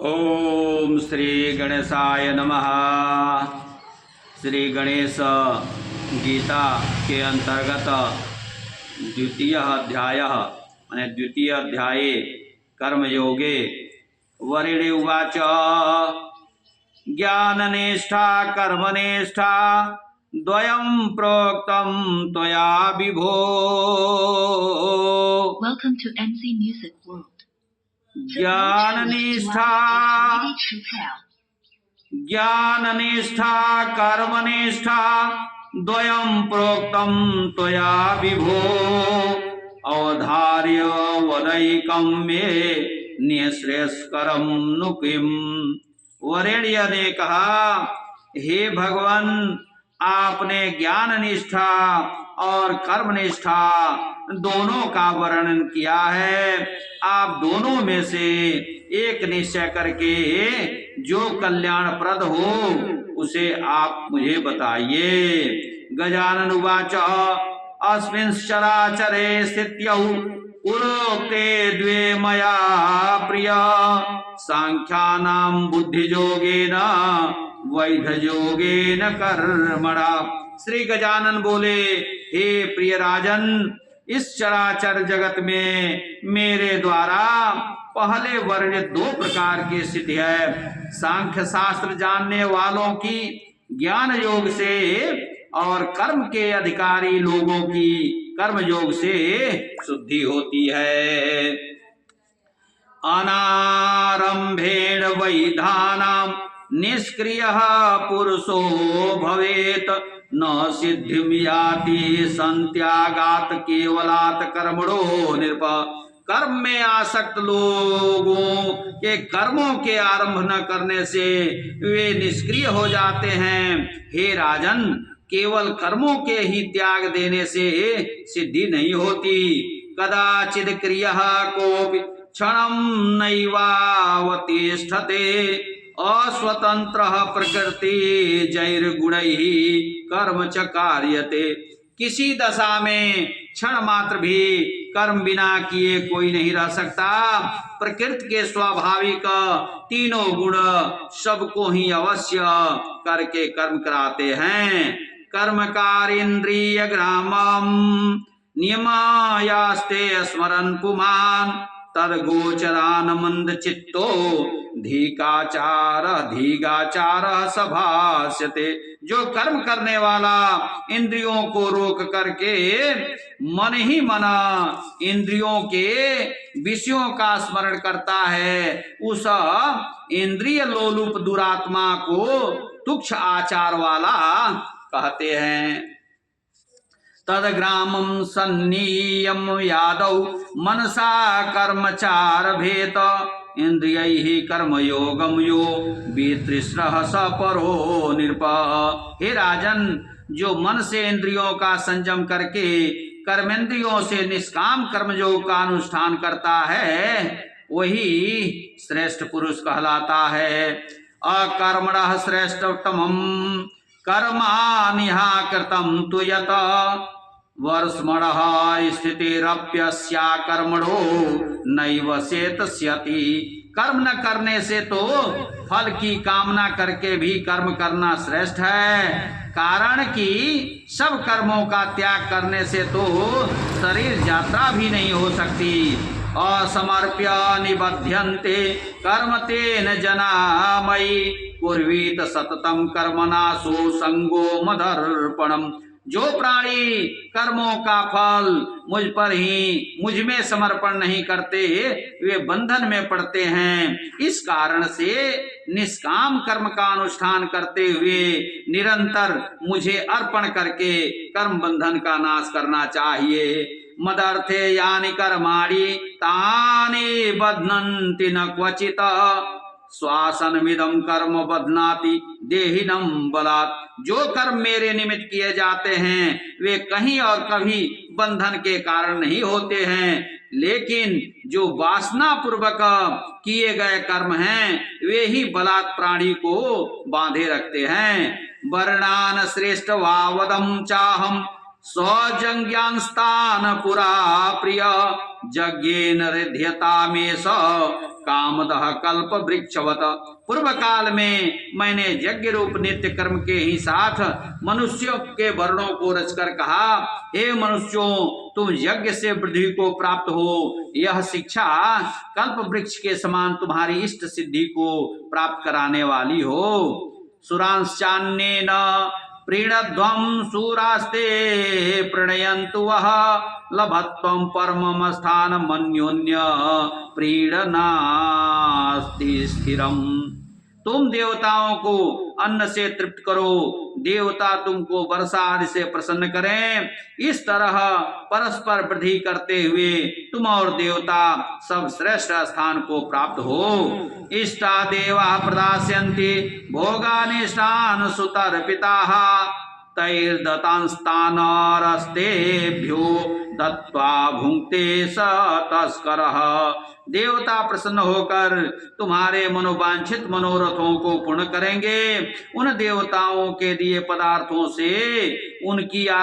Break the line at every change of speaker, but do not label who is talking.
ओम श्री गणेशाय नमः। श्री गणेश गीता के अंतर्गत द्वितीय अध्याय माने द्वितीय अध्याये कर्मयोगे वरिणे उवाच ज्ञाननिष्ठा कर्मनिष्ठा द्वयं प्रोक्तं त्वया विभो।
Welcome to MC Music World.
ज्ञाननिष्ठा कर्मनिष्ठा द्वयं प्रोक्तं त्वया विभो। अवधार्य वदैकं मे निःश्रेयस्करं नु किम्। वरेण्य ने कहा, हे भगवान, आपने ज्ञान निष्ठा और कर्म निष्ठा दोनों का वर्णन किया है। आप दोनों में से एक निश्चय करके जो कल्याणप्रद हो उसे आप मुझे बताइए। गजानन उवाच अस्मिन् चराचरे स्थित्यौ उक्ते द्वे मया प्रिय सांख्यानां बुद्धियोगेन वैधयोगेन कर्मणा। श्री गजानन बोले, हे प्रिय राजन, इस चराचर जगत में मेरे द्वारा पहले वर्णित दो प्रकार की स्थिति है। सांख्य शास्त्र जानने वालों की ज्ञान योग से और कर्म के अधिकारी लोगों की कर्म योग से शुद्धि होती है। अनारंभेण वैधानां निष्क्रियः पुरुषो भवेत न सिद्धिं याति संत्यागात केवलात् कर्मणो नृप। कर्म में आसक्त लोगों के कर्मों के आरंभ न करने से वे निष्क्रिय हो जाते हैं। हे राजन, केवल कर्मों के ही त्याग देने से सिद्धि नहीं होती। कदाचिद क्रियः कोपि क्षणं नैवावतिष्ठते अस्वतंत्रः प्रकृति जैर्गुणैः कर्म च कार्यते। किसी दशा में क्षण मात्र भी कर्म बिना किए कोई नहीं रह सकता। प्रकृति के स्वाभाविक तीनों गुण सबको ही अवश्य करके कर्म कराते हैं। कर्मकारेन्द्रिय ग्रामम नियमायास्ते स्मरन् पुमान् तद्गोचरान् मंद चित्तो धीगाचार सभास्यते। जो कर्म करने वाला इंद्रियों को रोक करके मन ही मन इंद्रियों के विषयों का स्मरण करता है, उस इंद्रिय लोलुप दुरात्मा को तुच्छ आचार वाला कहते हैं। तद्ग्रामं सन्नीयं यादौ मनसा कर्मचार भेत इंद्रियैः कर्मयोगं यो वितृष्णः स परो नृप। हे राजन, जो मन से इंद्रियों का संयम करके कर्मेंद्रियों से निष्काम कर्मयोग का अनुष्ठान करता है, वही श्रेष्ठ पुरुष कहलाता है। अकर्मणः श्रेष्ठतमं कर्मानिहा कृतं तु यत वर्ष्मणः स्थितिरप्यस्या कर्मणो नैव सेत्स्यति। कर्म न करने से तो फल की कामना करके भी कर्म करना श्रेष्ठ है। कारण कि सब कर्मों का त्याग करने से तो शरीर यात्रा भी नहीं हो सकती। असमर्प्य निबध्यन्ते कर्म तेन जना मयि कुर्वीत सततम कर्मनाशो संगो मदर्पणम। जो प्राणी कर्मों का फल मुझ में समर्पण नहीं करते, वे बंधन में पड़ते हैं। इस कारण से निष्काम कर्म का अनुष्ठान करते हुए निरंतर मुझे अर्पण करके कर्म बंधन का नाश करना चाहिए। मदर्थे यानि कर्माणि तानि बध्नन्ति न क्वचित् श्वासनमिदं कर्म बध्नाति देहिनम बलात्। जो कर्म मेरे निमित्त किए जाते हैं वे कहीं और कभी बंधन के कारण नहीं होते हैं, लेकिन जो वासना पूर्वक किए गए कर्म हैं वे ही बलात् प्राणी को बांधे रखते हैं। वर्णान श्रेष्ठ वावदम चाहम स्वजंज्ञास्तान पुरा प्रिय यज्ञेन हृदयतामेश कामदः कल्प वृक्षवत। पूर्व काल में मैंने यज्ञ रूप नित्य कर्म के ही साथ मनुष्यों के वर्णों को रचकर कहा, हे मनुष्यों, तुम यज्ञ से वृद्धि को प्राप्त हो। यह शिक्षा कल्प वृक्ष के समान तुम्हारी इष्ट सिद्धि को प्राप्त कराने वाली हो। सुरांश्चान्येन प्रीणध्वं सूरास्ते प्रणयन्तु वः लभत्वं परमं स्थानं मन्योन्य प्रीणनास्ति स्थिरम्। तुम देवताओं को अन्न से तृप्त करो, देवता तुमको वर्षा आदि से प्रसन्न करें। इस तरह परस्पर वृद्धि करते हुए तुम और देवता सब श्रेष्ठ स्थान को प्राप्त हो। इष्टा देवा प्रदास्यन्ति भोगानिष्टान् सुतर्पिताः तैर्दतांस्तानरस्तेभ्यो दत्वा भुंक्ते स तस्करः। देवता प्रसन्न होकर तुम्हारे मनोवांछित मनोरथों को पूर्ण करेंगे। उन देवताओं के दिए पदार्थों से उनकी